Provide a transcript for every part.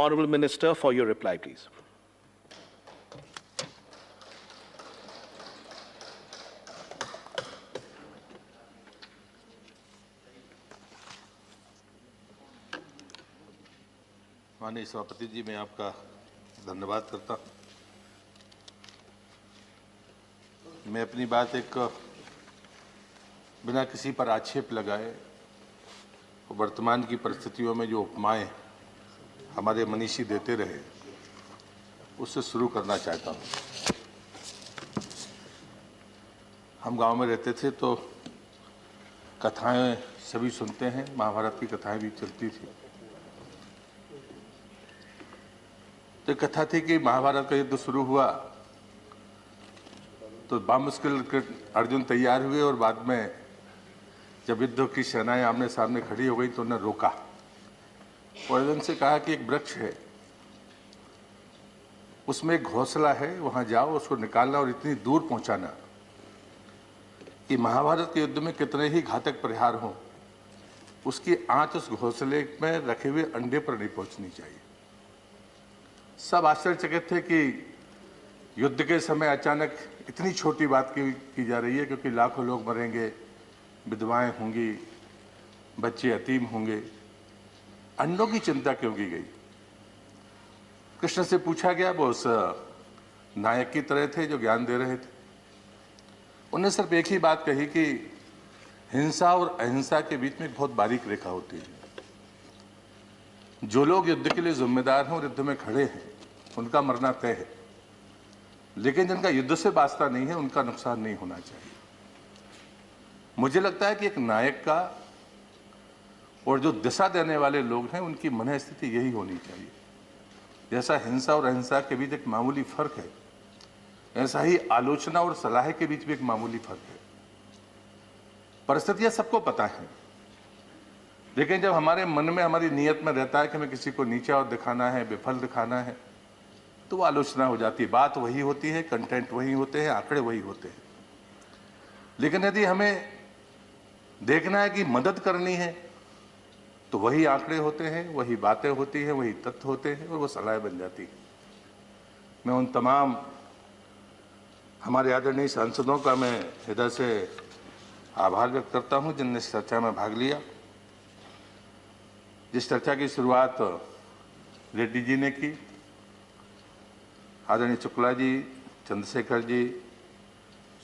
Honorable Minister, for your reply, please. माननीय सभापति जी, मैं आपका धन्यवाद करता हूँ। मैं अपनी बात एक बिना किसी पर आक्षेप लगाए वर्तमान की परिस्थितियों में जो उपमाएं हमारे मनीषी देते रहे उससे शुरू करना चाहता हूँ। हम गांव में रहते थे तो कथाएं सभी सुनते हैं, महाभारत की कथाएं भी चलती थी। तो कथा थी कि महाभारत का युद्ध शुरू हुआ तो बामुश्किल अर्जुन तैयार हुए और बाद में जब युद्ध की सेनाएं आमने सामने खड़ी हो गई तो उन्होंने रोका और अर्जुन से कहा कि एक वृक्ष है, उसमें एक घोंसला है, वहां जाओ, उसको निकालना और इतनी दूर पहुंचाना कि महाभारत के युद्ध में कितने ही घातक प्रहार हों, उसकी आंच उस घोंसले में रखे हुए अंडे पर नहीं पहुंचनी चाहिए। सब आश्चर्यचकित थे कि युद्ध के समय अचानक इतनी छोटी बात की जा रही है, क्योंकि लाखों लोग मरेंगे, विधवाएं होंगी, बच्चे यतीम होंगे, अंडों की चिंता क्यों की गई? कृष्ण से पूछा गया, वो उस नायक की तरह थे जो ज्ञान दे रहे थे। उन्होंने सिर्फ एक ही बात कही कि हिंसा और अहिंसा के बीच में एक बहुत बारीक रेखा होती है। जो लोग युद्ध के लिए जिम्मेदार हैं और युद्ध में खड़े हैं उनका मरना तय है, लेकिन जिनका युद्ध से वास्ता नहीं है उनका नुकसान नहीं होना चाहिए। मुझे लगता है कि एक नायक का और जो दिशा देने वाले लोग हैं उनकी मन स्थिति यही होनी चाहिए। जैसा हिंसा और अहिंसा के बीच एक मामूली फर्क है, ऐसा ही आलोचना और सलाह के बीच भी एक मामूली फर्क है। परिस्थितियां सबको पता है, लेकिन जब हमारे मन में, हमारी नीयत में रहता है कि हमें किसी को नीचा और दिखाना है, विफल दिखाना है, तो वो आलोचना हो जाती है। बात वही होती है, कंटेंट वही होते हैं, आंकड़े वही होते हैं। लेकिन यदि हमें देखना है कि मदद करनी है तो वही आंकड़े होते हैं, वही बातें होती हैं, वही तथ्य होते हैं और वो सलाह बन जाती है। मैं उन तमाम हमारे आदरणीय सांसदों का मैं हृदय से आभार व्यक्त करता हूं जिनने इस चर्चा में भाग लिया। जिस चर्चा की शुरुआत रेड्डी जी ने की, आदरणीय शुक्ला जी, चंद्रशेखर जी,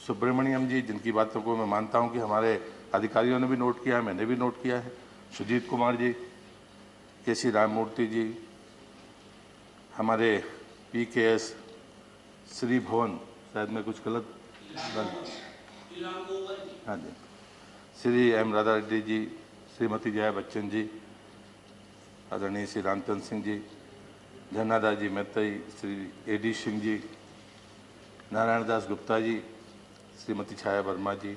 सुब्रमण्यम जी, जिनकी बातों को मैं मानता हूं कि हमारे अधिकारियों ने भी नोट किया है, मैंने भी नोट किया है, सुजीत कुमार जी, केसी राममूर्ति जी, हमारे PKS श्री भवन, शायद मैं कुछ गलत, हाँ जी, श्री M राधा रेड्डी जी, श्रीमती जया बच्चन जी, आदरणीय श्री रामचंद्र सिंह जी, धन्नादास जी मेहताई, श्री AD सिंह जी, नारायण दास गुप्ता जी, श्रीमती छाया वर्मा जी,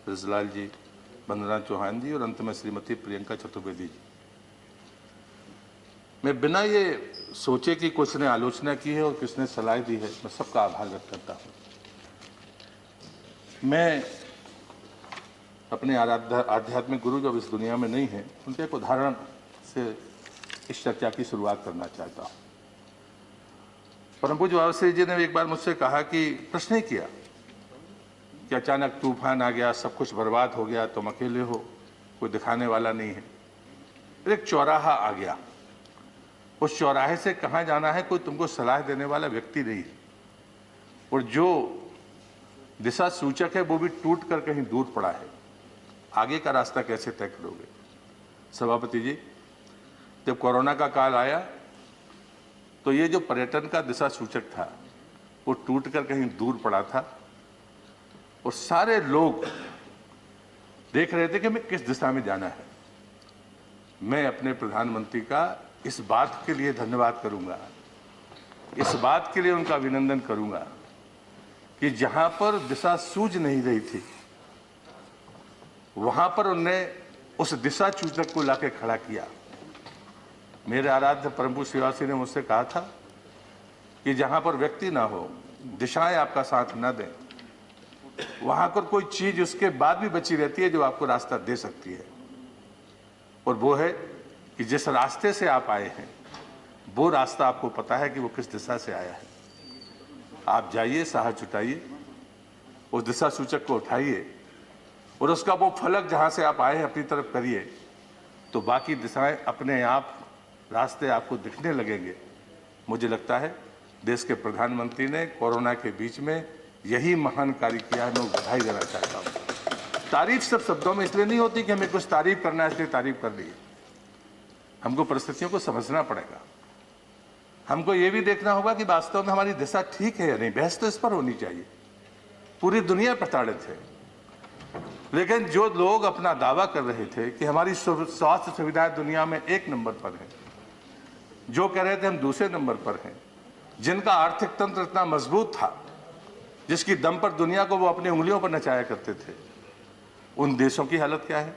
ब्रजलाल जी, वंदना चौहान जी और अंत में श्रीमती प्रियंका चतुर्वेदी जी। मैं बिना ये सोचे कि कुछ ने आलोचना की है और किसने सलाह दी है, मैं सबका आभार व्यक्त करता हूँ। मैं अपने आध्यात्मिक गुरु जब इस दुनिया में नहीं है, उनके एक उदाहरण से इस चर्चा की शुरुआत करना चाहता हूँ। परम पूज्य बाबा श्री जी ने एक बार मुझसे कहा कि प्रश्न ही किया कि अचानक तूफान आ गया, सब कुछ बर्बाद हो गया, तुम अकेले हो, कोई दिखाने वाला नहीं है। फिर एक चौराहा आ गया, उस चौराहे से कहाँ जाना है कोई तुमको सलाह देने वाला व्यक्ति नहीं है, और जो दिशा सूचक है वो भी टूट कर कहीं दूर पड़ा है। आगे का रास्ता कैसे तय करोगे? सभापति जी, जब कोरोना का काल आया तो ये जो पर्यटन का दिशा सूचक था वो टूट कर कहीं दूर पड़ा था और सारे लोग देख रहे थे कि मैं किस दिशा में जाना है। मैं अपने प्रधानमंत्री का इस बात के लिए धन्यवाद करूंगा, इस बात के लिए उनका अभिनंदन करूंगा कि जहां पर दिशा सूझ नहीं रही थी वहां पर उन्होंने उस दिशा सूचक को लाके खड़ा किया। मेरे आराध्य परम पूज्य श्रीवासी ने मुझसे कहा था कि जहां पर व्यक्ति ना हो, दिशाएं आपका साथ ना दें, वहां पर कोई चीज उसके बाद भी बची रहती है जो आपको रास्ता दे सकती है, और वो है कि जिस रास्ते से आप आए हैं वो रास्ता आपको पता है कि वो किस दिशा से आया है। आप जाइए, साहस जुटाइए, उस दिशा सूचक को उठाइए और उसका वो फलक जहां से आप आए हैं अपनी तरफ करिए, तो बाकी दिशाएं अपने आप रास्ते आपको दिखने लगेंगे। मुझे लगता है देश के प्रधानमंत्री ने कोरोना के बीच में यही महान कार्य किया है। मैं बधाई देना चाहता हूँ। तारीफ सब शब्दों में इसलिए नहीं होती कि हमें कुछ तारीफ करना है इसलिए तारीफ कर दी। हमको परिस्थितियों को समझना पड़ेगा। हमको ये भी देखना होगा कि वास्तव में हमारी दिशा ठीक है या नहीं। बहस तो इस पर होनी चाहिए। पूरी दुनिया प्रताड़ित है, लेकिन जो लोग अपना दावा कर रहे थे कि हमारी स्वास्थ्य सुविधाएं दुनिया में 1 नंबर पर है, जो कह रहे थे हम दूसरे नंबर पर हैं, जिनका आर्थिक तंत्र इतना मजबूत था, जिसकी दम पर दुनिया को वो अपनी उंगलियों पर नचाया करते थे, उन देशों की हालत क्या है।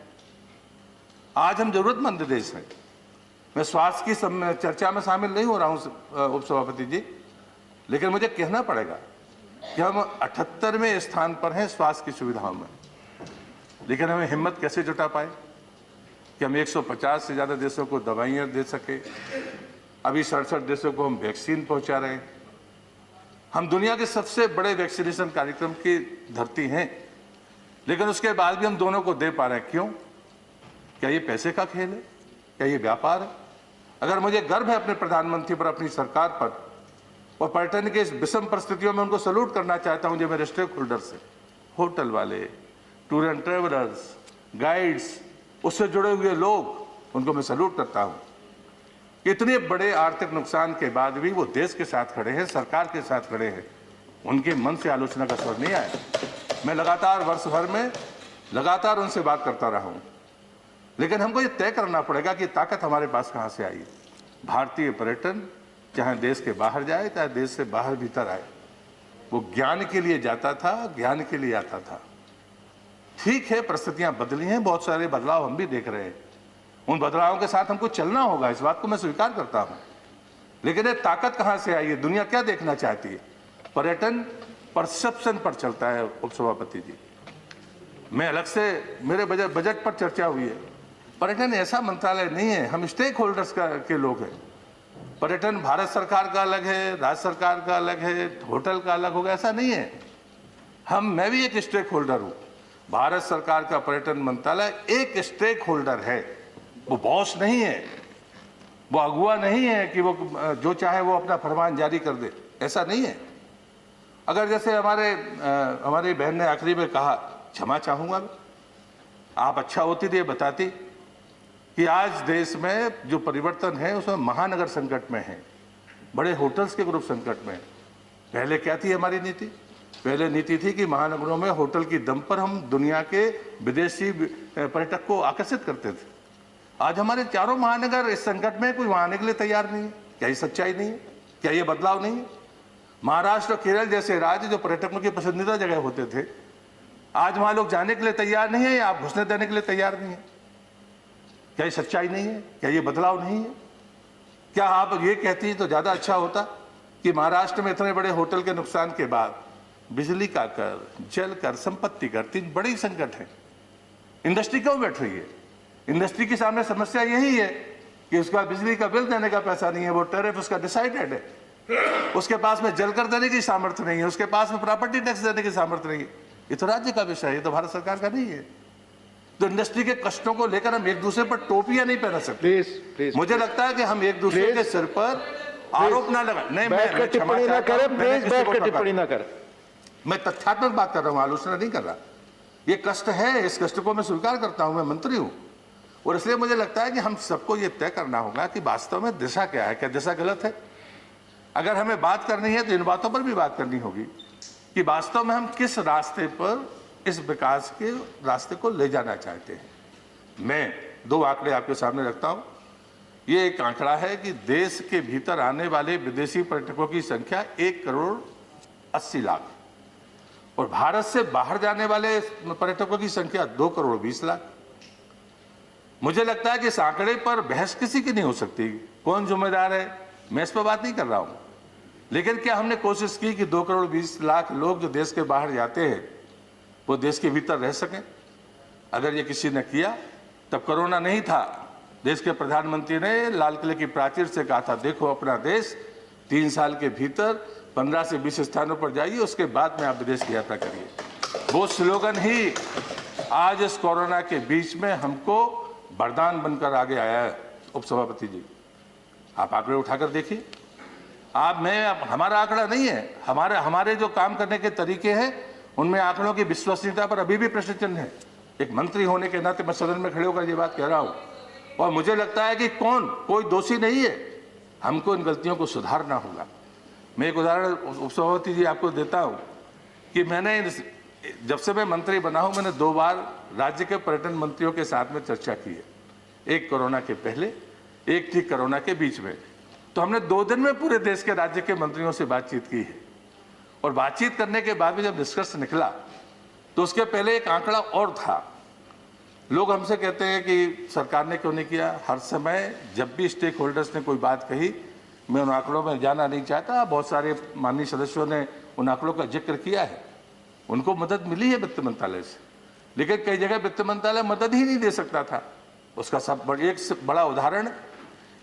आज हम जरूरतमंद देश हैं। मैं स्वास्थ्य की चर्चा में शामिल नहीं हो रहा हूं उपसभापति जी, लेकिन मुझे कहना पड़ेगा कि हम 78वें स्थान पर हैं स्वास्थ्य की सुविधाओं में। लेकिन हमें हिम्मत कैसे जुटा पाए कि हम 150 से ज्यादा देशों को दवाइयां दे सके। अभी 67 देशों को हम वैक्सीन पहुंचा रहे हैं। हम दुनिया के सबसे बड़े वैक्सीनेशन कार्यक्रम की धरती हैं, लेकिन उसके बाद भी हम दोनों को दे पा रहे हैं। क्यों? क्या ये पैसे का खेल है? क्या ये व्यापार है? अगर मुझे गर्व है अपने प्रधानमंत्री पर, अपनी सरकार पर, और पर्यटन के इस विषम परिस्थितियों में उनको सल्यूट करना चाहता हूं, जो मेरे स्टेक होल्डर से, होटल वाले, टूर एंड ट्रेवलर्स, गाइड्स, उससे जुड़े हुए लोग, उनको मैं सल्यूट करता हूं। इतने बड़े आर्थिक नुकसान के बाद भी वो देश के साथ खड़े हैं, सरकार के साथ खड़े हैं। उनके मन से आलोचना का स्वर नहीं आया। मैं लगातार वर्ष भर में लगातार उनसे बात करता रहा हूं, लेकिन हमको ये तय करना पड़ेगा कि ताकत हमारे पास कहां से आई। भारतीय पर्यटन चाहे देश के बाहर जाए, चाहे देश से बाहर भीतर आए, वो ज्ञान के लिए जाता था, ज्ञान के लिए आता था। ठीक है, परिस्थितियां बदली हैं, बहुत सारे बदलाव हम भी देख रहे हैं। उन बदलावों के साथ हमको चलना होगा, इस बात को मैं स्वीकार करता हूं। लेकिन ये ताकत कहां से आई है? दुनिया क्या देखना चाहती है? पर्यटन परसेप्शन पर चलता है उपसभापति जी। मैं अलग से, मेरे बजट पर चर्चा हुई है। पर्यटन ऐसा मंत्रालय नहीं है, हम स्टेक होल्डर्स के लोग हैं। पर्यटन भारत सरकार का अलग है, राज्य सरकार का अलग है, होटल का अलग होगा, ऐसा नहीं है। मैं भी एक स्टेक होल्डर हूं। भारत सरकार का पर्यटन मंत्रालय एक स्टेक होल्डर है, वो बॉस नहीं है, वो अगुआ नहीं है कि वो जो चाहे वो अपना फरमान जारी कर दे, ऐसा नहीं है। अगर जैसे हमारी बहन ने आखिरी में कहा, क्षमा चाहूंगा, आप अच्छा होती थी, बताती कि आज देश में जो परिवर्तन है उसमें महानगर संकट में है, बड़े होटल्स के ग्रुप संकट में है। पहले क्या थी हमारी नीति? पहले नीति थी कि महानगरों में होटल की दम पर हम दुनिया के विदेशी पर्यटक को आकर्षित करते थे। आज हमारे चारों महानगर इस संकट में, कोई वहां आने के लिए तैयार नहीं है। क्या ये सच्चाई नहीं है? क्या ये बदलाव नहीं है? महाराष्ट्र और केरल जैसे राज्य जो पर्यटकों की पसंदीदा जगह होते थे, आज वहां लोग जाने के लिए तैयार नहीं है, या आप घुसने देने के लिए तैयार नहीं है। क्या ये सच्चाई नहीं है? क्या ये बदलाव नहीं है? क्या आप ये कहती तो ज्यादा अच्छा होता कि महाराष्ट्र में इतने बड़े होटल के नुकसान के बाद बिजली का कर, जल कर, संपत्ति कर, 3 बड़ी संकट है। इंडस्ट्री क्यों बैठ रही है? इंडस्ट्री के सामने समस्या यही है कि उसका बिजली का बिल देने का पैसा नहीं है, वो टैरिफ उसका डिसाइडेड है, उसके पास में जल कर देने की सामर्थ्य नहीं है, उसके पास में प्रॉपर्टी टैक्स देने की सामर्थ्य नहीं है। ये तो राज्य का विषय है, ये तो भारत सरकार का नहीं है। तो इंडस्ट्री के कष्टों को लेकर हम एक दूसरे पर टोपियां नहीं पहना सकते। प्लीज मुझे लगता है कि हम एक दूसरे के सिर पर आरोप ना लगाएं। नहीं, मैं टिप्पणी ना करें, प्लीज बैठ कर टिप्पणी ना करें। मैं तथ्यात्मक बात कर रहा हूं, आलोचना नहीं कर रहा। ये कष्ट है, इस कष्ट को मैं स्वीकार करता हूं, मैं मंत्री हूं, और इसलिए मुझे लगता है कि हम सबको ये तय करना होगा कि वास्तव में दिशा क्या है, क्या दिशा गलत है। अगर हमें बात करनी है तो इन बातों पर भी बात करनी होगी कि वास्तव में हम किस रास्ते पर इस विकास के रास्ते को ले जाना चाहते हैं। मैं 2 आंकड़े आपके सामने रखता हूं। ये एक आंकड़ा है कि देश के भीतर आने वाले विदेशी पर्यटकों की संख्या 1,80,00,000 और भारत से बाहर जाने वाले पर्यटकों की संख्या 2,20,00,000। मुझे लगता है कि इस आंकड़े पर बहस किसी की नहीं हो सकती। कौन जिम्मेदार है, मैं इस पर बात नहीं कर रहा हूं, लेकिन क्या हमने कोशिश की कि 2,20,00,000 लोग जो देश के बाहर जाते हैं वो देश के भीतर रह सकें? अगर ये किसी ने किया, तब कोरोना नहीं था, देश के प्रधानमंत्री ने लाल किले की प्राचीर से कहा था, देखो अपना देश 3 साल के भीतर 15 से 20 स्थानों पर जाइए, उसके बाद में आप विदेश की यात्रा करिए। वो स्लोगन ही आज इस कोरोना के बीच में हमको वरदान बनकर आगे आया है। उपसभापति जी, आप आंकड़े उठाकर देखिए। हमारा आंकड़ा नहीं है, हमारे जो काम करने के तरीके हैं उनमें आंकड़ों की विश्वसनीयता पर अभी भी प्रश्न चिन्ह है। एक मंत्री होने के नाते मैं सदन में खड़े होकर ये बात कह रहा हूं, और मुझे लगता है कि कोई दोषी नहीं है, हमको इन गलतियों को सुधारना होगा। मैं एक उदाहरण उपसभापति जी आपको देता हूं कि मैंने जब से मैं मंत्री बना हूं, मैंने 2 बार राज्य के पर्यटन मंत्रियों के साथ में चर्चा की है। एक कोरोना के पहले, एक ठीक कोरोना के बीच में। तो हमने 2 दिन में पूरे देश के राज्य के मंत्रियों से बातचीत की है, और बातचीत करने के बाद में जब निष्कर्ष निकला तो उसके पहले एक आंकड़ा और था। लोग हमसे कहते हैं कि सरकार ने क्यों नहीं किया। हर समय जब भी स्टेक होल्डर्स ने कोई बात कही, मैं उन आंकड़ों में जाना नहीं चाहता। बहुत सारे माननीय सदस्यों ने उन आंकड़ों का जिक्र किया है, उनको मदद मिली है वित्त मंत्रालय से, लेकिन कई जगह वित्त मंत्रालय मदद ही नहीं दे सकता था। उसका एक बड़ा उदाहरण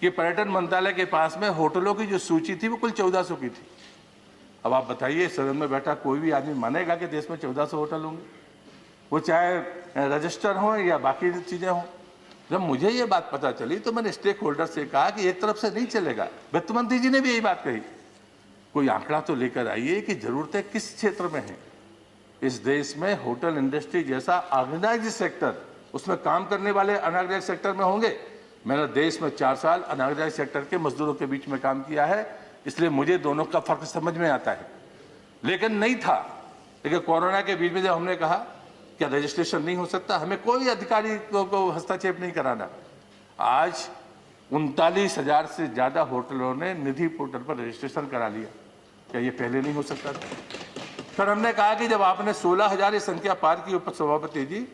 कि पर्यटन मंत्रालय के पास में होटलों की जो सूची थी वो कुल 1400 की थी। अब आप बताइए, सदन में बैठा कोई भी आदमी मानेगा कि देश में 1400 होटल होंगे, वो चाहे रजिस्टर हो या बाकी चीजें हों। जब मुझे ये बात पता चली तो मैंने स्टेक होल्डर से कहा कि एक तरफ से नहीं चलेगा। वित्त मंत्री जी ने भी यही बात कही, कोई आंकड़ा तो लेकर आइए कि जरूरतें किस क्षेत्र में है। इस देश में होटल इंडस्ट्री जैसा ऑर्गेनाइज्ड सेक्टर, उसमें काम करने वाले अनऑर्गेनाइज्ड सेक्टर में होंगे। मैंने देश में 4 साल अनऑर्गेनाइज्ड सेक्टर के मजदूरों के बीच में काम किया है, इसलिए मुझे दोनों का फर्क समझ में आता है। लेकिन नहीं था। लेकिन कोरोना के बीच में जब हमने कहा क्या रजिस्ट्रेशन नहीं हो सकता, हमें कोई अधिकारी को हस्तक्षेप नहीं कराना। आज 39,000 से ज्यादा होटलों ने निधि पोर्टल पर रजिस्ट्रेशन करा लिया। क्या ये पहले नहीं हो सकता था? फिर हमने कहा कि जब आपने 16,000 संख्या पार की उपसभापति जी,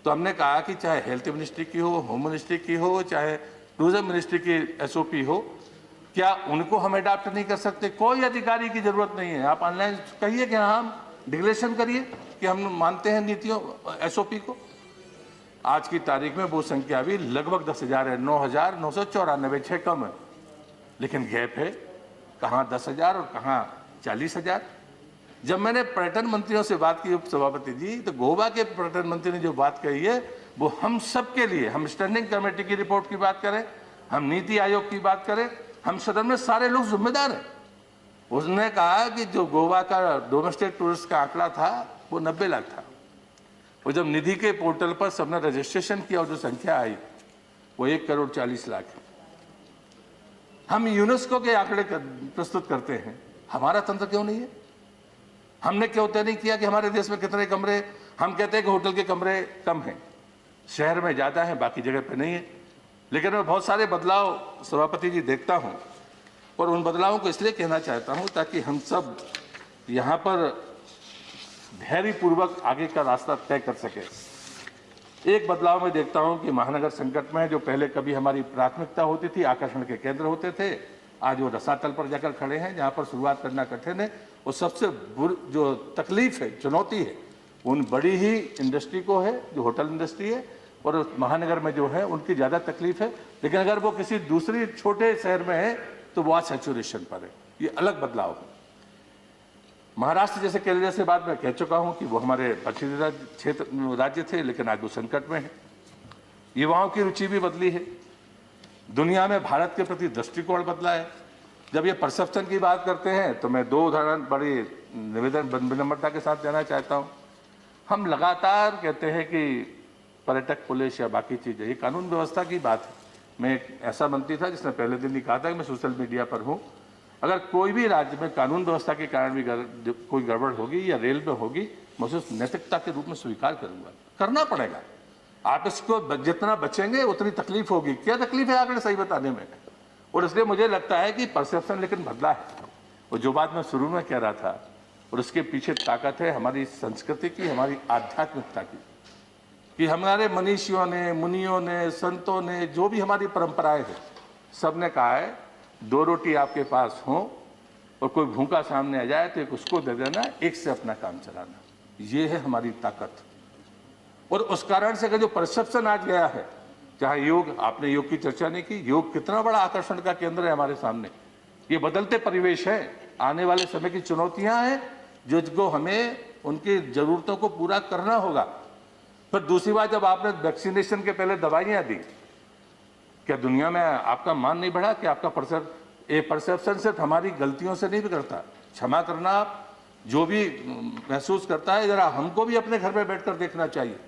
तो हमने कहा कि चाहे हेल्थ मिनिस्ट्री की हो, होम मिनिस्ट्री की हो, चाहे टूरिज्म मिनिस्ट्री की SOP हो, क्या उनको हम अडॉप्ट नहीं कर सकते? कोई अधिकारी की जरूरत नहीं है। आप ऑनलाइन कहिए कि हाँ, हम डिक्लेरेशन करिए कि हम मानते हैं नीतियों SOP को। आज की तारीख में वो संख्या भी लगभग 10,000 है, 9,994, 6 कम है, लेकिन गैप है, कहाँ 10,000 और कहाँ 40,000। जब मैंने पर्यटन मंत्रियों से बात की उपसभापति जी, तो गोवा के पर्यटन मंत्री ने जो बात कही है वो हम सब के लिए, हम स्टैंडिंग कमेटी की रिपोर्ट की बात करें, हम नीति आयोग की बात करें, हम सदन में सारे लोग जिम्मेदार हैं। उसने कहा कि जो गोवा का डोमेस्टिक टूरिस्ट का आंकड़ा था वो 90 लाख था। वो जब निधि के पोर्टल पर सबने रजिस्ट्रेशन किया और जो संख्या आई वो 1,40,00,000 है। हम यूनेस्को के आंकड़े प्रस्तुत करते हैं, हमारा तंत्र क्यों नहीं है? हमने क्यों तय नहीं किया कि हमारे देश में कितने कमरे? हम कहते हैं कि होटल के कमरे कम हैं, शहर में ज्यादा हैं, बाकी जगह पे नहीं है। लेकिन मैं बहुत सारे बदलाव सभापति जी देखता हूं, और उन बदलावों को इसलिए कहना चाहता हूं ताकि हम सब यहां पर धैर्यपूर्वक आगे का रास्ता तय कर सके। एक बदलाव मैं देखता हूं कि महानगर संकट में जो पहले कभी हमारी प्राथमिकता होती थी, आकर्षण के केंद्र होते थे, आज वो रसातल पर जाकर खड़े हैं, जहां पर शुरुआत करना कठिन है। वो सबसे जो तकलीफ है, चुनौती है, उन बड़ी ही इंडस्ट्री को है जो होटल इंडस्ट्री है, और महानगर में जो है उनकी ज़्यादा तकलीफ है। लेकिन अगर वो किसी दूसरी छोटे शहर में है तो वो आज सैचुरेशन पर है। ये अलग बदलाव है। महाराष्ट्र जैसे केरल से बात मैं कह चुका हूं कि वो हमारे पश्चिमी क्षेत्र राज्य थे, लेकिन आज वो संकट में है। युवाओं की रुचि भी बदली है, दुनिया में भारत के प्रति दृष्टिकोण बदला है। जब ये परसेप्शन की बात करते हैं तो मैं 2 उदाहरण बड़ी विनम्रता के साथ देना चाहता हूं। हम लगातार कहते हैं कि पर्यटक पुलिस या बाकी चीजें, ये कानून व्यवस्था की बात है। मैं एक ऐसा मंत्री था जिसने पहले दिन ही कहा था कि मैं सोशल मीडिया पर हूं, अगर कोई भी राज्य में कानून व्यवस्था के कारण भी कोई गड़बड़ होगी या रेल में होगी, मैं उसे नैतिकता के रूप में स्वीकार करूंगा। करना पड़ेगा। आप इसको जितना बचेंगे उतनी तकलीफ होगी। क्या तकलीफ है आंकड़े सही बताने में? और इसलिए मुझे लगता है कि परसेप्शन लेकिन बदला है। और जो बात मैं शुरू में कह रहा था, और उसके पीछे ताकत है हमारी संस्कृति की, हमारी आध्यात्मिकता की, कि हमारे मनीषियों ने, मुनियों ने, संतों ने, जो भी हमारी परंपराएं हैं, सब ने कहा है 2 रोटी आपके पास हो और कोई भूखा सामने आ जाए तो एक उसको दे देना, एक से अपना काम चलाना। ये है हमारी ताकत। और उस कारण से जो परसेप्शन आज गया है चाहे योग, आपने योग की चर्चा नहीं की, योग कितना बड़ा आकर्षण का केंद्र है हमारे सामने। ये बदलते परिवेश है, आने वाले समय की चुनौतियां हैं जिसको हमें उनकी जरूरतों को पूरा करना होगा। फिर दूसरी बात, जब आपने वैक्सीनेशन के पहले दवाइयां दी, क्या दुनिया में आपका मान नहीं बढ़ा कि आपका परसेप्शन सिर्फ हमारी गलतियों से नहीं बिगड़ता। क्षमा करना जो भी महसूस करता है, जरा हमको भी अपने घर में बैठकर देखना चाहिए।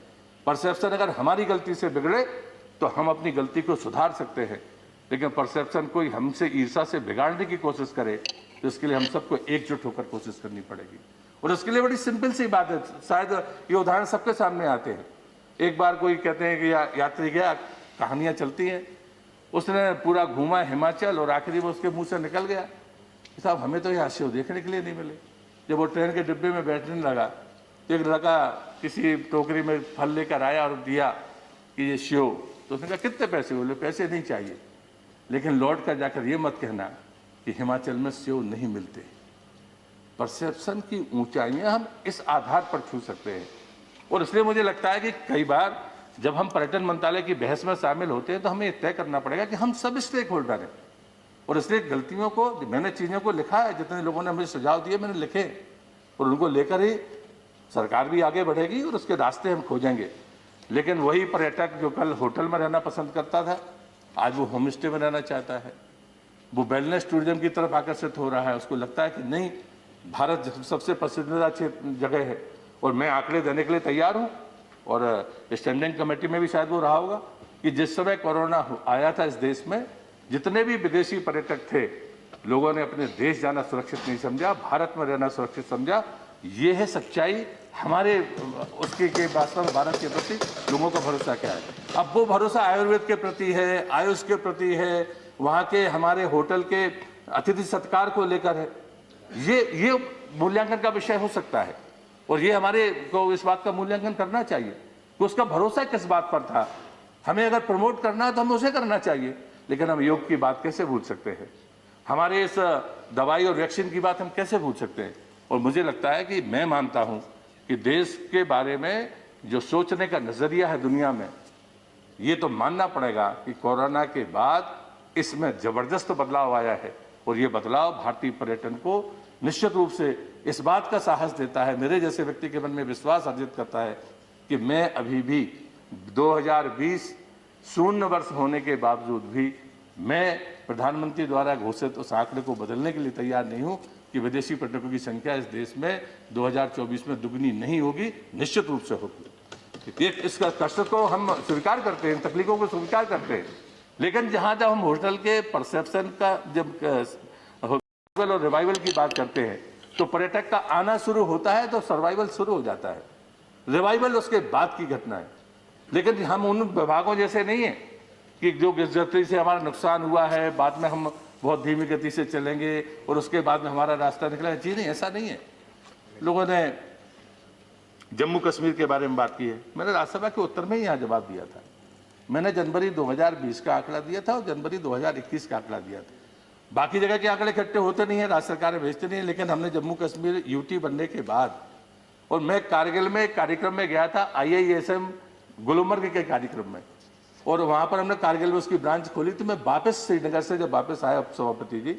परसेप्शन अगर हमारी गलती से बिगड़े तो हम अपनी गलती को सुधार सकते हैं, लेकिन परसेप्शन कोई हमसे ईर्ष्या से बिगाड़ने की कोशिश करे तो इसके लिए हम सबको एकजुट होकर कोशिश करनी पड़ेगी। और इसके लिए बड़ी सिंपल सी बात है, शायद ये उदाहरण सबके सामने आते हैं। एक बार कोई कहते हैं कि यात्री गया, कहानियां चलती हैं, उसने पूरा घूमा हिमाचल और आखिरी में उसके मुंह से निकल गया, साहब हमें तो यहाँ सेव देखने के लिए नहीं मिले। जब वो ट्रेन के डिब्बे में बैठने लगा तो एक लड़का किसी टोकरी में फल लेकर आया और दिया कि ये सेव, तो उसने कहा कितने पैसे? बोले पैसे नहीं चाहिए, लेकिन लौट कर जाकर ये मत कहना कि हिमाचल में सेव नहीं मिलते। परसेप्शन की ऊंचाइयां हम इस आधार पर छू सकते हैं। और इसलिए मुझे लगता है कि कई बार जब हम पर्यटन मंत्रालय की बहस में शामिल होते हैं तो हमें तय करना पड़ेगा कि हम सब स्टेक होल्डर हैं। और इसलिए गलतियों को, मैंने चीज़ों को लिखा है, जितने लोगों ने मुझे सुझाव दिए मैंने लिखे, और उनको लेकर ही सरकार भी आगे बढ़ेगी और उसके रास्ते हम खोजेंगे। लेकिन वही पर्यटक जो कल होटल में रहना पसंद करता था, आज वो होम स्टे में रहना चाहता है। वो वेलनेस टूरिज्म की तरफ आकर्षित हो रहा है। उसको लगता है कि नहीं, भारत सबसे पसंदीदा जगह है। और मैं आंकड़े देने के लिए तैयार हूँ, और स्टैंडिंग कमेटी में भी शायद वो रहा होगा कि जिस समय कोरोना आया था इस देश में, जितने भी विदेशी पर्यटक थे, लोगों ने अपने देश जाना सुरक्षित नहीं समझा, भारत में रहना सुरक्षित समझा। ये है सच्चाई हमारे उसके के वास्तव में भारत के प्रति लोगों का भरोसा क्या है। अब वो भरोसा आयुर्वेद के प्रति है, आयुष के प्रति है, वहाँ के हमारे होटल के अतिथि सत्कार को लेकर है। ये मूल्यांकन का विषय हो सकता है, और ये हमारे को इस बात का मूल्यांकन करना चाहिए कि उसका भरोसा किस बात पर था। हमें अगर प्रमोट करना है तो हमें उसे करना चाहिए, लेकिन हम योग की बात कैसे भूल सकते हैं? हमारे इस दवाई और वैक्सीन की बात हम कैसे भूल सकते हैं? और मुझे लगता है कि मैं मानता हूं कि देश के बारे में जो सोचने का नजरिया है दुनिया में, ये तो मानना पड़ेगा कि कोरोना के बाद इसमें जबरदस्त बदलाव आया है। और ये बदलाव भारतीय पर्यटन को निश्चित रूप से इस बात का साहस देता है, मेरे जैसे व्यक्ति के मन में विश्वास अर्जित करता है कि मैं अभी भी 2020 शून्य वर्ष होने के बावजूद भी मैं प्रधानमंत्री द्वारा घोषित उस आंकड़े को बदलने के लिए तैयार नहीं हूं कि विदेशी पर्यटकों की संख्या इस देश में 2024 में दुगनी नहीं होगी, निश्चित रूप से होगी। इसका कष्ट को हम स्वीकार करते हैं, तकलीफों को स्वीकार करते हैं, लेकिन जब हम होटल के परसेप्शन का जब और रिवाइवल की बात करते हैं तो पर्यटक का आना शुरू होता है तो सर्वाइवल शुरू हो जाता है। रिवाइवल उसके बाद की घटना है। लेकिन हम उन विभागों जैसे नहीं है कि जो गति से हमारा नुकसान हुआ है, बाद में हम बहुत धीमी गति से चलेंगे और उसके बाद में हमारा रास्ता निकला है। जी नहीं, ऐसा नहीं है। लोगों ने जम्मू कश्मीर के बारे में बात की है, मैंने राज्यसभा के उत्तर में ही यहाँ जवाब दिया था। मैंने जनवरी 2020 का आंकड़ा दिया था और जनवरी 2021 का आंकड़ा दिया था। बाकी जगह के आंकड़े इकट्ठे होते नहीं है, राज्य सरकारें भेजते नहीं है, लेकिन हमने जम्मू कश्मीर यूटी बनने के बाद, और मैं कारगिल में एक कार्यक्रम में गया था, IISM गुलमर्ग के कार्यक्रम में, और वहां पर हमने कारगिल में उसकी ब्रांच खोली। तो मैं वापस श्रीनगर से जब वापस आया सभापति जी,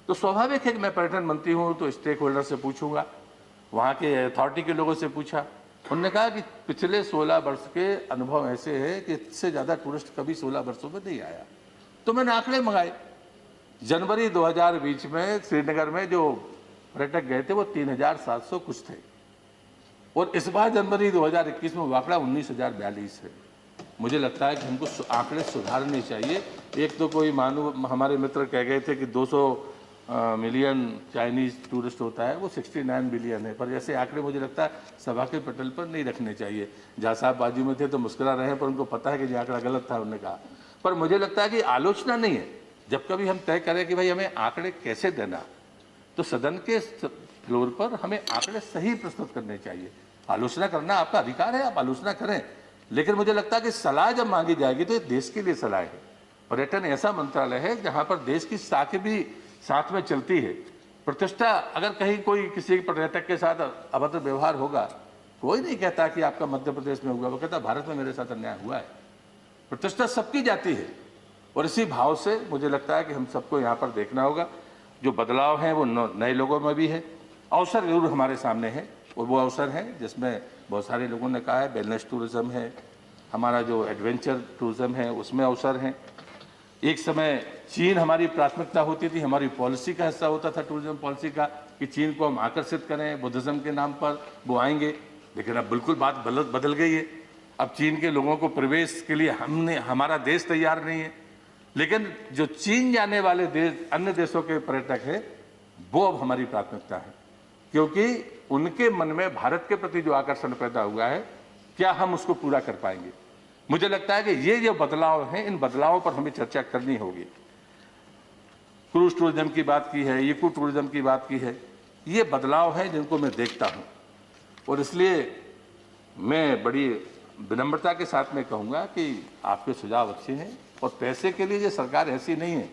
तो स्वाभाविक है कि मैं पर्यटन मंत्री हूँ तो स्टेक होल्डर से पूछूंगा, वहाँ के अथॉरिटी के लोगों से पूछा। उन्होंने कहा कि पिछले 16 वर्ष के अनुभव ऐसे है कि इससे ज़्यादा टूरिस्ट कभी 16 वर्षों में नहीं आया। तो मैंने आंकड़े मंगाए। जनवरी 2020 में श्रीनगर में जो पर्यटक गए थे वो 3700 कुछ थे, और इस बार जनवरी 2021 में आंकड़ा 19,042 है। मुझे लगता है कि हमको आंकड़े सुधारने चाहिए। एक तो कोई हमारे मित्र कह गए थे कि 200 मिलियन चाइनीज टूरिस्ट होता है, वो 69 बिलियन है। पर जैसे आंकड़े मुझे लगता है सभा के पटल पर नहीं रखने चाहिए। जहाँ साहब बाजू में थे तो मुस्कुरा रहे हैं, पर उनको पता है कि ये आंकड़ा गलत था, उन्होंने कहा। पर मुझे लगता है कि आलोचना नहीं है। जब कभी हम तय करें कि भाई हमें आंकड़े कैसे देना, तो सदन के फ्लोर पर हमें आंकड़े सही प्रस्तुत करने चाहिए। आलोचना करना आपका अधिकार है, आप आलोचना करें, लेकिन मुझे लगता है कि सलाह जब मांगी जाएगी तो ये देश के लिए सलाह है। पर्यटन ऐसा मंत्रालय है जहाँ पर देश की साखें भी साथ में चलती है। प्रतिष्ठा, अगर कहीं कोई किसी पर्यटक के साथ अभद्र व्यवहार होगा, कोई नहीं कहता कि आपका मध्य प्रदेश में हुआ, वो कहता भारत में मेरे साथ अन्याय हुआ है। प्रतिष्ठा सबकी जाती है, और इसी भाव से मुझे लगता है कि हम सबको यहाँ पर देखना होगा। जो बदलाव हैं वो नए लोगों में भी है, अवसर जरूर हमारे सामने है, और वो अवसर है जिसमें बहुत सारे लोगों ने कहा है वेलनेस टूरिज्म है, हमारा जो एडवेंचर टूरिज्म है उसमें अवसर हैं। एक समय चीन हमारी प्राथमिकता होती थी, हमारी पॉलिसी का हिस्सा होता था टूरिज्म पॉलिसी का, कि चीन को हम आकर्षित करें बुद्धिज्म के नाम पर, वो आएंगे। लेकिन अब बिल्कुल बात बदल गई है। अब चीन के लोगों को प्रवेश के लिए हमारा देश तैयार नहीं है, लेकिन जो चीन जाने वाले देश, अन्य देशों के पर्यटक हैं, वो अब हमारी प्राथमिकता है, क्योंकि उनके मन में भारत के प्रति जो आकर्षण पैदा हुआ है, क्या हम उसको पूरा कर पाएंगे। मुझे लगता है कि ये जो बदलाव हैं, इन बदलावों पर हमें चर्चा करनी होगी। क्रूज टूरिज्म की बात की है, इको टूरिज्म की बात की है, ये बदलाव हैं जिनको मैं देखता हूँ, और इसलिए मैं बड़ी विनम्रता के साथ में कहूँगा कि आपके सुझाव अच्छे हैं, और पैसे के लिए ये सरकार ऐसी नहीं है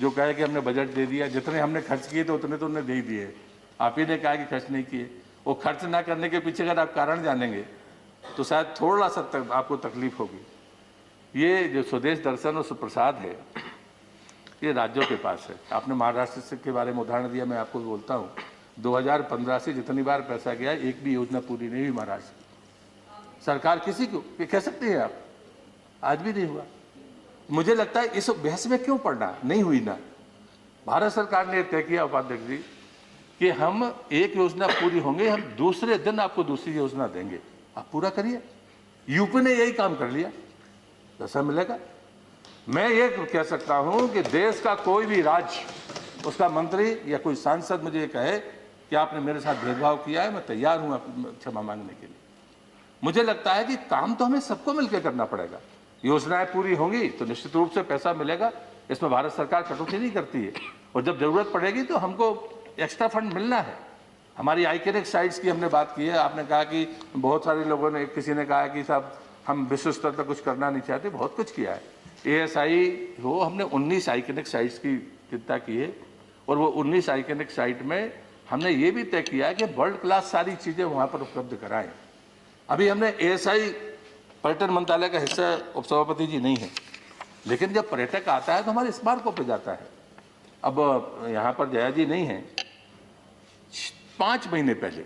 जो कहे कि हमने बजट दे दिया, जितने हमने खर्च किए तो उतने तो उन्हें दे ही दिए। आप ही ने कहा कि खर्च नहीं किए। वो खर्च ना करने के पीछे अगर आप कारण जानेंगे तो शायद थोड़ा सा आपको तकलीफ होगी। ये जो स्वदेश दर्शन और सुप्रसाद है, ये राज्यों के पास है। आपने महाराष्ट्र के बारे में उदाहरण दिया, मैं आपको बोलता हूँ 2015 से जितनी बार पैसा गया, एक भी योजना पूरी नहीं हुई महाराष्ट्र सरकार किसी को कह सकती है आप, आज भी नहीं हुआ। मुझे लगता है इस बहस में क्यों पड़ना, नहीं हुई ना। भारत सरकार ने तय किया उपाध्यक्ष जी कि हम एक योजना पूरी होंगे, हम दूसरे दिन आपको दूसरी योजना देंगे, आप पूरा करिए। यूपी ने यही काम कर लिया, पैसा मिलेगा। मैं ये कह सकता हूं कि देश का कोई भी राज्य, उसका मंत्री या कोई सांसद मुझे ये कहे कि आपने मेरे साथ भेदभाव किया है, मैं तैयार हूं क्षमा मांगने के लिए। मुझे लगता है कि काम तो हमें सबको मिलकर करना पड़ेगा। योजनाएं पूरी होंगी तो निश्चित रूप से पैसा मिलेगा, इसमें भारत सरकार कटौती नहीं करती है, और जब जरूरत पड़ेगी तो हमको एक्स्ट्रा फंड मिलना है। हमारी आइकॉनिक साइट्स की हमने बात की है, आपने कहा कि बहुत सारे लोगों ने, किसी ने कहा कि साहब हम विश्व स्तर पर कुछ करना नहीं चाहते, बहुत कुछ किया है। ASI हो, हमने 19 आइकॉनिक साइट्स की चिंता की है, और वो 19 आइकॉनिक साइट में हमने ये भी तय किया है कि वर्ल्ड क्लास सारी चीज़ें वहाँ पर उपलब्ध कराएं। अभी हमने ASI पर्यटन मंत्रालय का हिस्सा उपसभापति जी नहीं है, लेकिन जब पर्यटक आता है तो हमारे स्मारकों पर जाता है। अब यहाँ पर जया जी नहीं है, 5 महीने पहले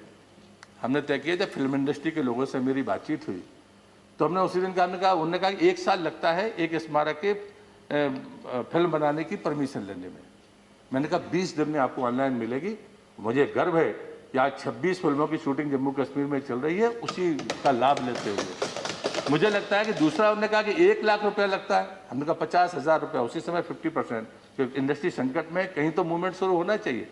हमने तय किया, जब फिल्म इंडस्ट्री के लोगों से मेरी बातचीत हुई तो हमने उसी दिन उन्होंने कहा कि 1 साल लगता है एक स्मारक के फिल्म बनाने की परमिशन लेने में। मैंने कहा 20 दिन में आपको ऑनलाइन मिलेगी। मुझे गर्व है कि आज 26 फिल्मों की शूटिंग जम्मू कश्मीर में चल रही है, उसी का लाभ लेते हुए। मुझे लगता है कि दूसरा उन्होंने कहा कि 1 लाख रुपया लगता है, हमने कहा 50,000 रुपया, उसी समय 50%, क्योंकि इंडस्ट्री संकट में कहीं तो मूवमेंट शुरू होना चाहिए।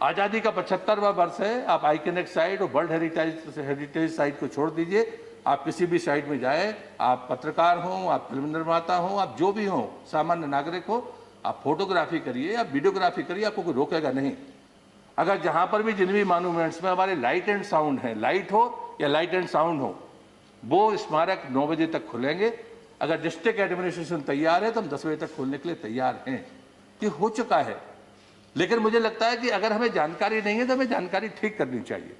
आज़ादी का 75वां वर्ष है, आप आइकॉनिक साइट और वर्ल्ड हेरिटेज साइट को छोड़ दीजिए, आप किसी भी साइट में जाए, आप पत्रकार हों, आप फिल्म निर्माता हों, आप जो भी हों, सामान्य नागरिक हो, आप फोटोग्राफी करिए, आप वीडियोग्राफी करिए, आपको कोई रोकेगा नहीं। अगर जहाँ पर भी जिन भी मॉन्यूमेंट्स में हमारे लाइट एंड साउंड है, लाइट हो या लाइट एंड साउंड हो, वो स्मारक 9 बजे तक खुलेंगे। अगर डिस्ट्रिक्ट एडमिनिस्ट्रेशन तैयार है तो हम 10 बजे तक खोलने के लिए तैयार हैं। ये हो चुका है, लेकिन मुझे लगता है कि अगर हमें जानकारी नहीं है तो हमें जानकारी ठीक करनी चाहिए।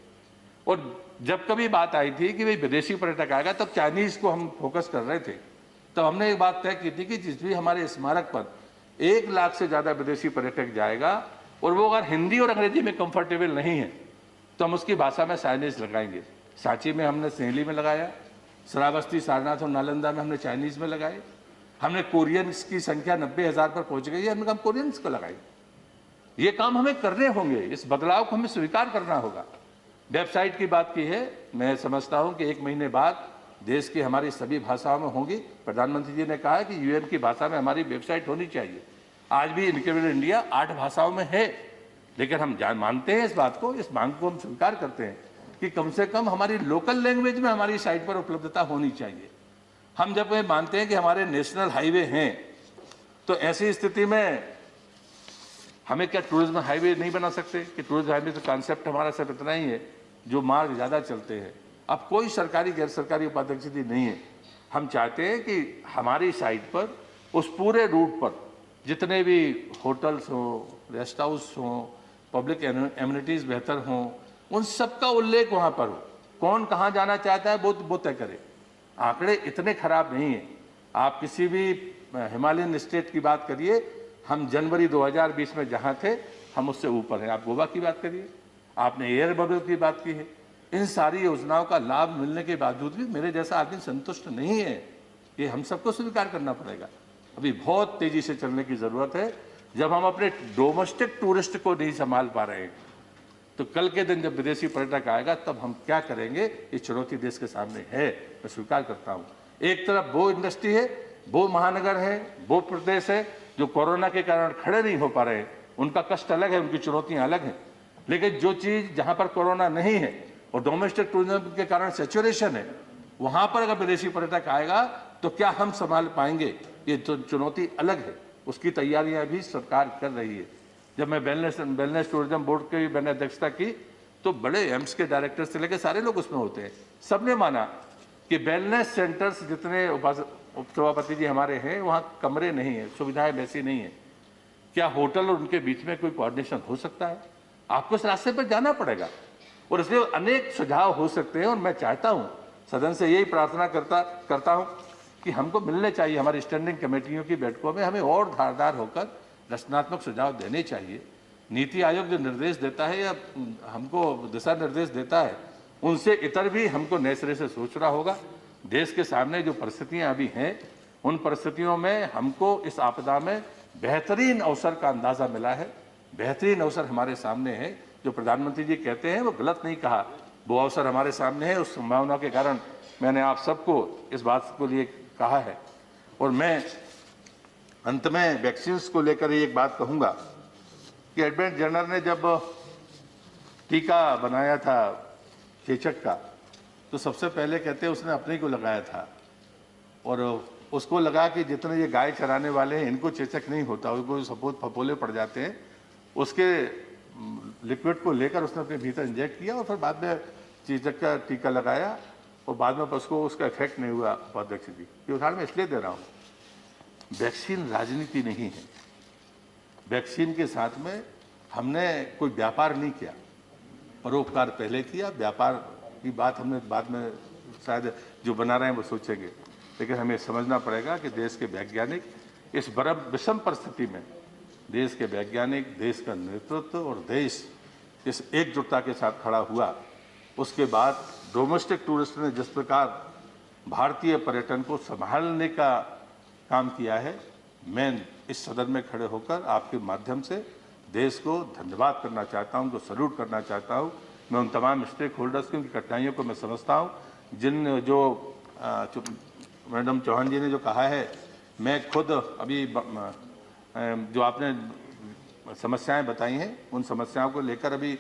और जब कभी बात आई थी कि भाई विदेशी पर्यटक आएगा, तब चाइनीज को हम फोकस कर रहे थे, तब हमने एक बात तय की थी कि जिस भी हमारे स्मारक पर 1 लाख से ज़्यादा विदेशी पर्यटक जाएगा और वो अगर हिंदी और अंग्रेजी में कंफर्टेबल नहीं है तो हम उसकी भाषा में साइनेज लगाएंगे। सांची में हमने सहेली में लगाया, श्रावस्ती, सारनाथ और नालंदा में हमने चाइनीज में लगाए। हमने कोरियंस की संख्या 90,000 पर पहुंच गई है, हमने कहा कोरियंस को लगाए। ये काम हमें करने होंगे, इस बदलाव को हमें स्वीकार करना होगा। वेबसाइट की बात की है, मैं समझता हूं कि 1 महीने बाद देश की हमारी सभी भाषाओं में होंगी। प्रधानमंत्री जी ने कहा है कि UN की भाषा में हमारी वेबसाइट होनी चाहिए। आज भी इनक्रेडिबल इंडिया 8 भाषाओं में है, लेकिन हम मानते हैं इस बात को, इस मांग को हम स्वीकार करते हैं कि कम से कम हमारी लोकल लैंग्वेज में हमारी साइट पर उपलब्धता होनी चाहिए। हम जब ये मानते हैं कि हमारे नेशनल हाईवे हैं, तो ऐसी स्थिति में हमें क्या टूरिज्म हाईवे नहीं बना सकते कि टूरिज्म हाईवे का कॉन्सेप्ट हमारा सिर्फ इतना ही है जो मार्ग ज़्यादा चलते हैं। अब कोई सरकारी गैर सरकारी उपाध्यक्ष जी नहीं है। हम चाहते हैं कि हमारी साइट पर उस पूरे रूट पर जितने भी होटल्स हों, रेस्ट हाउस हों, पब्लिक एमिनिटीज़ बेहतर हों, उन सब का उल्लेख वहाँ पर हो। कौन कहाँ जाना चाहता है वो तय करे। आंकड़े इतने खराब नहीं हैं आप किसी भी हिमालयन स्टेट की बात करिए, हम जनवरी 2020 में जहां थे हम उससे ऊपर हैं। आप गोवा की बात करिए, आपने एयर बबल की बात की है। इन सारी योजनाओं का लाभ मिलने के बावजूद भी मेरे जैसा आदमी संतुष्ट नहीं है, ये हम सबको स्वीकार करना पड़ेगा। अभी बहुत तेजी से चलने की जरूरत है। जब हम अपने डोमेस्टिक टूरिस्ट को नहीं संभाल पा रहे हैं, तो कल के दिन जब विदेशी पर्यटक आएगा तब हम क्या करेंगे? ये चुनौती देश के सामने है, मैं स्वीकार करता हूँ। एक तरफ वो इंडस्ट्री है, वो महानगर है, वो प्रदेश है जो कोरोना के कारण खड़े नहीं हो पा रहे हैं, उनका कष्ट अलग है, उनकी चुनौतियां अलग हैं। लेकिन जो चीज जहां पर कोरोना नहीं है और डोमेस्टिक टूरिज्म के कारण सैचुरेशन है, वहां पर अगर विदेशी पर्यटक आएगा तो क्या हम संभाल पाएंगे? ये चुनौती अलग है, उसकी तैयारियां भी सरकार कर रही है। जब मैं वेलनेस टूरिज्म बोर्ड की मैंने अध्यक्षता की तो बड़े एम्स के डायरेक्टर से लेकर सारे लोग उसमें होते हैं। सबने माना कि वेलनेस सेंटर्स जितने उपसभापति जी हमारे हैं वहाँ कमरे नहीं है, सुविधाएं वैसी नहीं है। क्या होटल और उनके बीच में कोई कोऑर्डिनेशन हो सकता है? आपको इस रास्ते पर जाना पड़ेगा और इसलिए अनेक सुझाव हो सकते हैं। और मैं चाहता हूँ, सदन से यही प्रार्थना करता हूँ कि हमको मिलने चाहिए, हमारी स्टैंडिंग कमेटियों की बैठकों में हमें और धारदार होकर रचनात्मक सुझाव देने चाहिए। नीति आयोग जो निर्देश देता है या हमको दिशा निर्देश देता है, उनसे इतर भी हमको नए सिरे से सोचना होगा। देश के सामने जो परिस्थितियां अभी हैं, उन परिस्थितियों में हमको इस आपदा में बेहतरीन अवसर का अंदाजा मिला है। बेहतरीन अवसर हमारे सामने है। जो प्रधानमंत्री जी कहते हैं वो गलत नहीं कहा, वो अवसर हमारे सामने है। उस संभावना के कारण मैंने आप सबको इस बात को लिए कहा है। और मैं अंत में वैक्सीन को लेकर एक बात कहूंगा कि एडवेंट जनरल ने जब टीका बनाया था चेचक का, तो सबसे पहले कहते हैं उसने अपने को लगाया था और उसको लगा कि जितने ये गाय चराने वाले हैं इनको चेचक नहीं होता, उनको सपोज फपोले पड़ जाते हैं। उसके लिक्विड को लेकर उसने अपने भीतर इंजेक्ट किया और फिर बाद में चेचक का टीका लगाया और बाद में उसको उसका इफेक्ट नहीं हुआ। उपाध्यक्ष जी, ये उदाहरण मैं इसलिए दे रहा हूँ, वैक्सीन राजनीति नहीं है। वैक्सीन के साथ में हमने कोई व्यापार नहीं किया, परोपकार पहले किया, व्यापार की बात हमने बाद में शायद जो बना रहे हैं वो सोचेंगे। लेकिन हमें समझना पड़ेगा कि देश के वैज्ञानिक इस बरफ विषम परिस्थिति में, देश के वैज्ञानिक, देश का नेतृत्व और देश इस एकजुटता के साथ खड़ा हुआ। उसके बाद डोमेस्टिक टूरिस्ट ने जिस प्रकार भारतीय पर्यटन को संभालने का काम किया है, मैं इस सदन में खड़े होकर आपके माध्यम से देश को धन्यवाद करना चाहता हूं, उनको सल्यूट करना चाहता हूं। मैं उन तमाम स्टेक होल्डर्स की उनकी कठिनाइयों को मैं समझता हूं। जो मैडम चौहान जी ने जो कहा है, मैं खुद अभी जो आपने समस्याएं बताई हैं, उन समस्याओं को लेकर अभी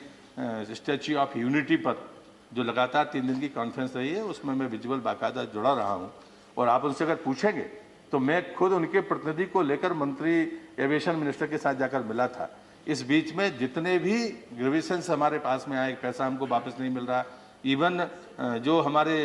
स्टैच्यू ऑफ यूनिटी पर जो लगातार 3 दिन की कॉन्फ्रेंस रही है, उसमें मैं विजुअल बाकायदा जुड़ा रहा हूँ। और आप उनसे अगर पूछेंगे तो मैं खुद उनके प्रतिनिधि को लेकर मंत्री एविएशन मिनिस्टर के साथ जाकर मिला था। इस बीच में जितने भी ग्रेविएशंस हमारे पास में आए, पैसा हमको वापस नहीं मिल रहा, इवन जो हमारे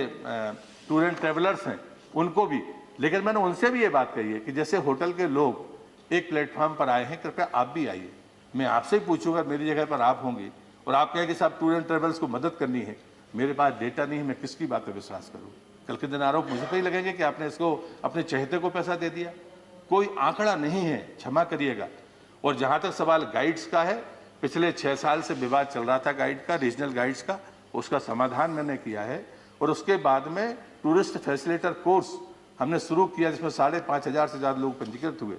टूर एंड ट्रेवलर्स हैं उनको भी। लेकिन मैंने उनसे भी ये बात कही है कि जैसे होटल के लोग एक प्लेटफॉर्म पर आए हैं, कृपया आप भी आइए। मैं आपसे ही पूछूंगा, मेरी जगह पर आप होंगी और आप कहें कि साहब टूर एंड ट्रेवल्स को मदद करनी है, मेरे पास डेटा नहीं है, मैं किसकी बात पर विश्वास करूँ? कल के दिन आरोप मुझे पे ही लगेंगे कि आपने इसको अपने चहेते को पैसा दे दिया। कोई आंकड़ा नहीं है, क्षमा करिएगा। और जहां तक सवाल गाइड्स का है, पिछले 6 साल से विवाद चल रहा था गाइड का, रीजनल गाइड्स का, उसका समाधान मैंने किया है। और उसके बाद में टूरिस्ट फैसिलिटेटर कोर्स हमने शुरू किया, जिसमें 5,500 से ज़्यादा लोग पंजीकृत हुए।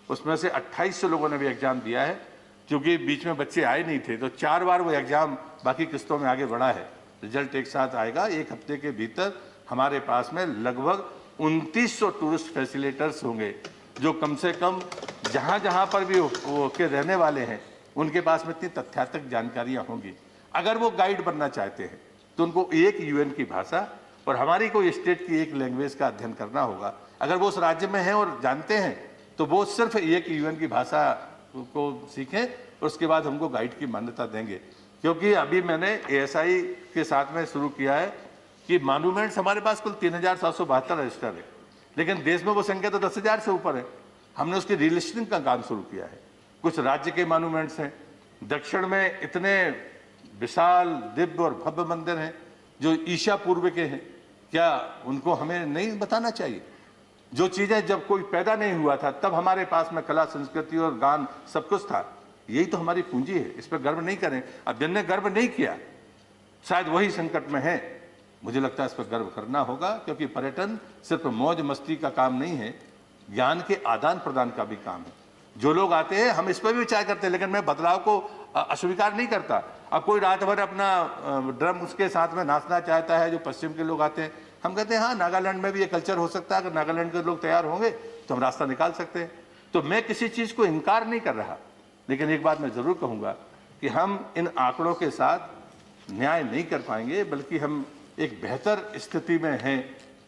उसमें से 2800 लोगों ने भी एग्जाम दिया है। क्योंकि बीच में बच्चे आए नहीं थे तो 4 बार वो एग्जाम बाकी किस्तों में आगे बढ़ा है। रिजल्ट एक साथ आएगा। 1 हफ्ते के भीतर हमारे पास में लगभग 2900 टूरिस्ट फैसिलिटेटर्स होंगे, जो कम से कम जहाँ जहाँ पर भी वो के रहने वाले हैं उनके पास में इतनी तथ्यात्मक जानकारियाँ होंगी। अगर वो गाइड बनना चाहते हैं तो उनको एक यूएन की भाषा और हमारी कोई स्टेट की एक लैंग्वेज का अध्ययन करना होगा। अगर वो उस राज्य में हैं और जानते हैं तो वो सिर्फ एक यूएन की भाषा को सीखें और उसके बाद हमको गाइड की मान्यता देंगे। क्योंकि अभी मैंने एएसआई के साथ में शुरू किया है कि मॉन्यूमेंट्स हमारे पास कुल 3,772 रजिस्टर है, लेकिन देश में वो संख्या तो 10,000 से ऊपर है। हमने उसकी रिलिस्टिंग का काम शुरू किया है। कुछ राज्य के मॉन्यूमेंट्स हैं, दक्षिण में इतने विशाल दिव्य और भव्य मंदिर हैं जो ईशा पूर्व के हैं, क्या उनको हमें नहीं बताना चाहिए? जो चीजें जब कोई पैदा नहीं हुआ था तब हमारे पास में कला, संस्कृति और गान सब कुछ था। यही तो हमारी पूंजी है, इस पर गर्व नहीं करें। अब जिनने गर्व नहीं किया शायद वही संकट में है। मुझे लगता है इस पर गर्व करना होगा, क्योंकि पर्यटन सिर्फ मौज मस्ती का काम नहीं है, ज्ञान के आदान प्रदान का भी काम है। जो लोग आते हैं हम इस पर भी विचार करते हैं, लेकिन मैं बदलाव को अस्वीकार नहीं करता। अब कोई रात भर अपना ड्रम उसके साथ में नाचना चाहता है, जो पश्चिम के लोग आते हैं, हम कहते हैं हाँ नागालैंड में भी ये कल्चर हो सकता है। अगर नागालैंड के लोग तैयार होंगे तो हम रास्ता निकाल सकते हैं। तो मैं किसी चीज को इनकार नहीं कर रहा, लेकिन एक बात मैं जरूर कहूंगा कि हम इन आंकड़ों के साथ न्याय नहीं कर पाएंगे, बल्कि हम एक बेहतर स्थिति में हैं।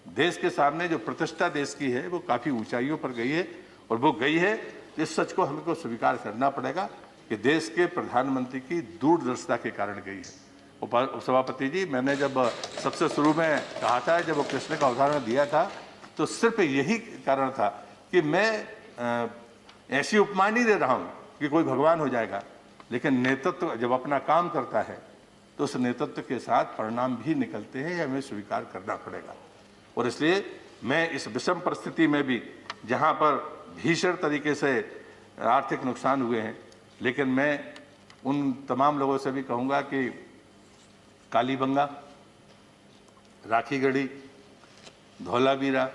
देश के सामने जो प्रतिष्ठा देश की है वो काफी ऊंचाइयों पर गई है, और वो गई है इस सच को हमको स्वीकार करना पड़ेगा कि देश के प्रधानमंत्री की दूरदर्शिता के कारण गई है। उपसभापति जी, मैंने जब सबसे शुरू में कहा था, जब वो कृष्ण का उदाहरण दिया था, तो सिर्फ यही कारण था कि मैं ऐसी उपमा नहीं दे रहा हूँ कि कोई भगवान हो जाएगा, लेकिन नेतृत्व जब अपना काम करता है तो उस नेतृत्व के साथ परिणाम भी निकलते हैं, हमें स्वीकार करना पड़ेगा। और इसलिए मैं इस विषम परिस्थिति में भी, जहाँ पर भीषण तरीके से आर्थिक नुकसान हुए हैं, लेकिन मैं उन तमाम लोगों से भी कहूँगा कि कालीबंगा, राखीगढ़ी, धौलावीरा,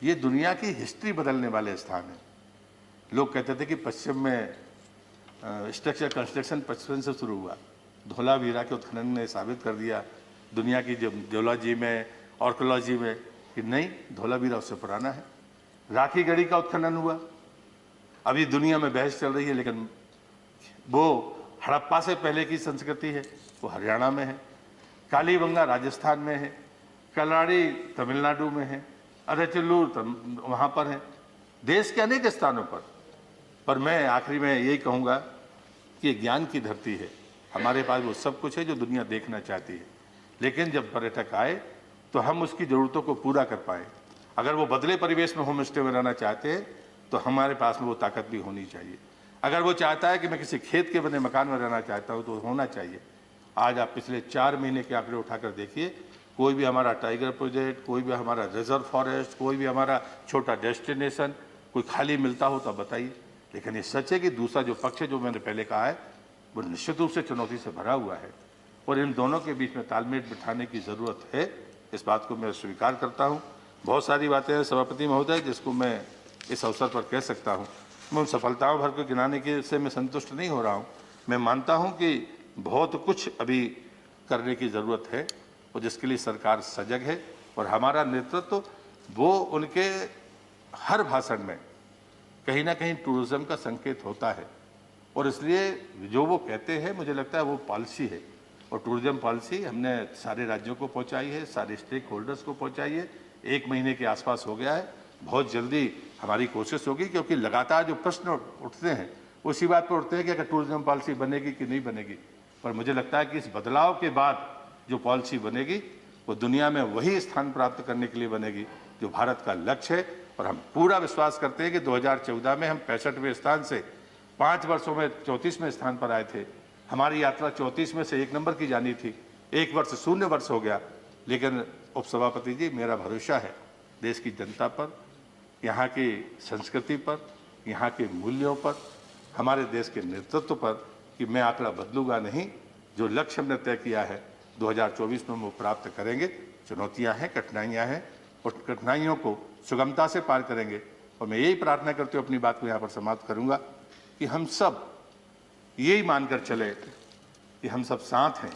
ये दुनिया की हिस्ट्री बदलने वाले स्थान हैं। लोग कहते थे कि पश्चिम में स्ट्रक्चर कंस्ट्रक्शन पश्चिम से शुरू हुआ। धौलावीरा के उत्खनन ने साबित कर दिया दुनिया की जियोलॉजी में, आर्कोलॉजी में, कि नहीं, धौलावीरा उससे पुराना है। राखीगढ़ी का उत्खनन हुआ, अभी दुनिया में बहस चल रही है, लेकिन वो हड़प्पा से पहले की संस्कृति है, वो हरियाणा में है। कालीबंगा राजस्थान में है, कलाड़ी तमिलनाडु में है, अरेचुल्लूर वहाँ पर है, देश के अनेक स्थानों पर मैं आखिरी में यही कहूँगा कि ज्ञान की धरती है। हमारे पास वो सब कुछ है जो दुनिया देखना चाहती है, लेकिन जब पर्यटक आए तो हम उसकी ज़रूरतों को पूरा कर पाए। अगर वो बदले परिवेश में होम स्टे में रहना चाहते हैं तो हमारे पास में वो ताकत भी होनी चाहिए। अगर वो चाहता है कि मैं किसी खेत के बने मकान में रहना चाहता हूँ तो होना चाहिए। आज आप पिछले 4 महीने के आंकड़े उठाकर देखिए, कोई भी हमारा टाइगर प्रोजेक्ट, कोई भी हमारा रिजर्व फॉरेस्ट, कोई भी हमारा छोटा डेस्टिनेशन कोई खाली मिलता हो तो बताइए। लेकिन ये सच है कि दूसरा जो पक्ष है, जो मैंने पहले कहा है, वो निश्चित रूप से चुनौती से भरा हुआ है, और इन दोनों के बीच में तालमेल बिठाने की ज़रूरत है। इस बात को मैं स्वीकार करता हूँ। बहुत सारी बातें हैं सभापति महोदय जिसको मैं इस अवसर पर कह सकता हूँ। मैं उन सफलताओं भर को गिनाने के से मैं संतुष्ट नहीं हो रहा हूँ। मैं मानता हूँ कि बहुत कुछ अभी करने की ज़रूरत है, और जिसके लिए सरकार सजग है, और हमारा नेतृत्व वो उनके हर भाषण में कहीं ना कहीं टूरिज्म का संकेत होता है, और इसलिए जो वो कहते हैं मुझे लगता है वो पॉलिसी है। और टूरिज्म पॉलिसी हमने सारे राज्यों को पहुंचाई है, सारे स्टेक होल्डर्स को पहुंचाई है। 1 महीने के आसपास हो गया है। बहुत जल्दी हमारी कोशिश होगी, क्योंकि लगातार जो प्रश्न उठते हैं उसी बात पर उठते हैं कि अगर टूरिज्म पॉलिसी बनेगी कि नहीं बनेगी। पर मुझे लगता है कि इस बदलाव के बाद जो पॉलिसी बनेगी वो दुनिया में वही स्थान प्राप्त करने के लिए बनेगी जो भारत का लक्ष्य है। और हम पूरा विश्वास करते हैं कि 2014 में हम 65वें स्थान से 5 वर्षों में 34वें स्थान पर आए थे। हमारी यात्रा 34 में से 1 नंबर की जानी थी। 1 वर्ष 0 वर्ष हो गया, लेकिन उपसभापति जी, मेरा भरोसा है देश की जनता पर, यहाँ की संस्कृति पर, यहाँ के मूल्यों पर, हमारे देश के नेतृत्व पर, कि मैं आंकड़ा बदलूंगा नहीं। जो लक्ष्य हमने तय किया है 2024 में वो प्राप्त करेंगे। चुनौतियाँ हैं, कठिनाइयाँ हैं, और कठिनाइयों को सुगमता से पार करेंगे। और मैं यही प्रार्थना करते हुए अपनी बात को यहाँ पर समाप्त करूँगा कि हम सब यही मानकर चले कि हम सब साथ हैं।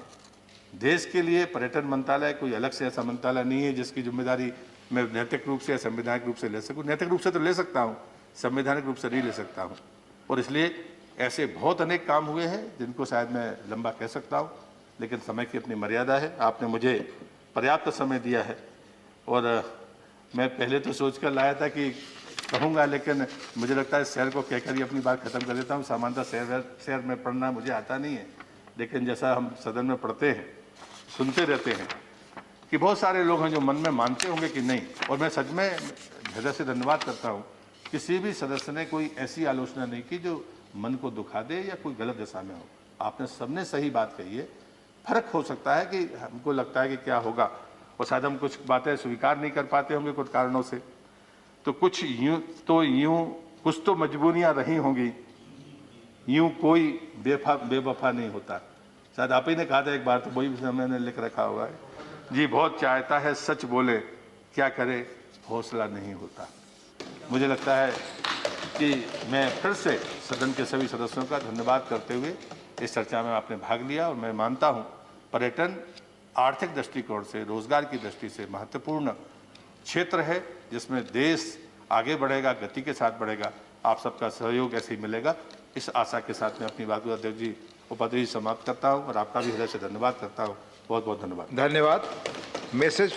देश के लिए पर्यटन मंत्रालय कोई अलग से ऐसा मंत्रालय नहीं है जिसकी जिम्मेदारी मैं नैतिक रूप से या संवैधानिक रूप से ले सकूं। नैतिक रूप से तो ले सकता हूं, संवैधानिक रूप से नहीं ले सकता हूं। और इसलिए ऐसे बहुत अनेक काम हुए हैं जिनको शायद मैं लंबा कह सकता हूं, लेकिन समय की अपनी मर्यादा है। आपने मुझे पर्याप्त समय दिया है, और मैं पहले तो सोच कर लाया था कि कहूँगा, लेकिन मुझे लगता है शेर को कहकर ही अपनी बात खत्म कर देता हूँ। सामान्यतः शेर में पढ़ना मुझे आता नहीं है, लेकिन जैसा हम सदन में पढ़ते हैं, सुनते रहते हैं कि बहुत सारे लोग हैं जो मन में मानते होंगे कि नहीं। और मैं सच में हृदय से धन्यवाद करता हूँ, किसी भी सदस्य ने कोई ऐसी आलोचना नहीं की जो मन को दुखा दे या कोई गलत दिशा में हो। आपने सबने सही बात कही है। फर्क हो सकता है कि हमको लगता है कि क्या होगा, और शायद हम कुछ बातें स्वीकार नहीं कर पाते होंगे कुछ कारणों से। तो कुछ तो मजबूरियां रही होंगी, यूं कोई बेवफा नहीं होता। शायद आप ही ने कहा था एक बार, तो वही मैंने लिख रखा हुआ है। जी बहुत चाहता है सच बोले, क्या करे हौसला नहीं होता। मुझे लगता है कि मैं फिर से सदन के सभी सदस्यों का धन्यवाद करते हुए इस चर्चा में आपने भाग लिया, और मैं मानता हूं पर्यटन आर्थिक दृष्टिकोण से, रोजगार की दृष्टि से महत्वपूर्ण क्षेत्र है, जिसमें देश आगे बढ़ेगा, गति के साथ बढ़ेगा। आप सबका सहयोग ऐसे ही मिलेगा। इस आशा के साथ मैं अपनी बात को उपाध्यक्ष जी समाप्त करता हूं, और आपका भी हृदय से धन्यवाद करता हूं। बहुत बहुत धन्यवाद। धन्यवाद। मैसेज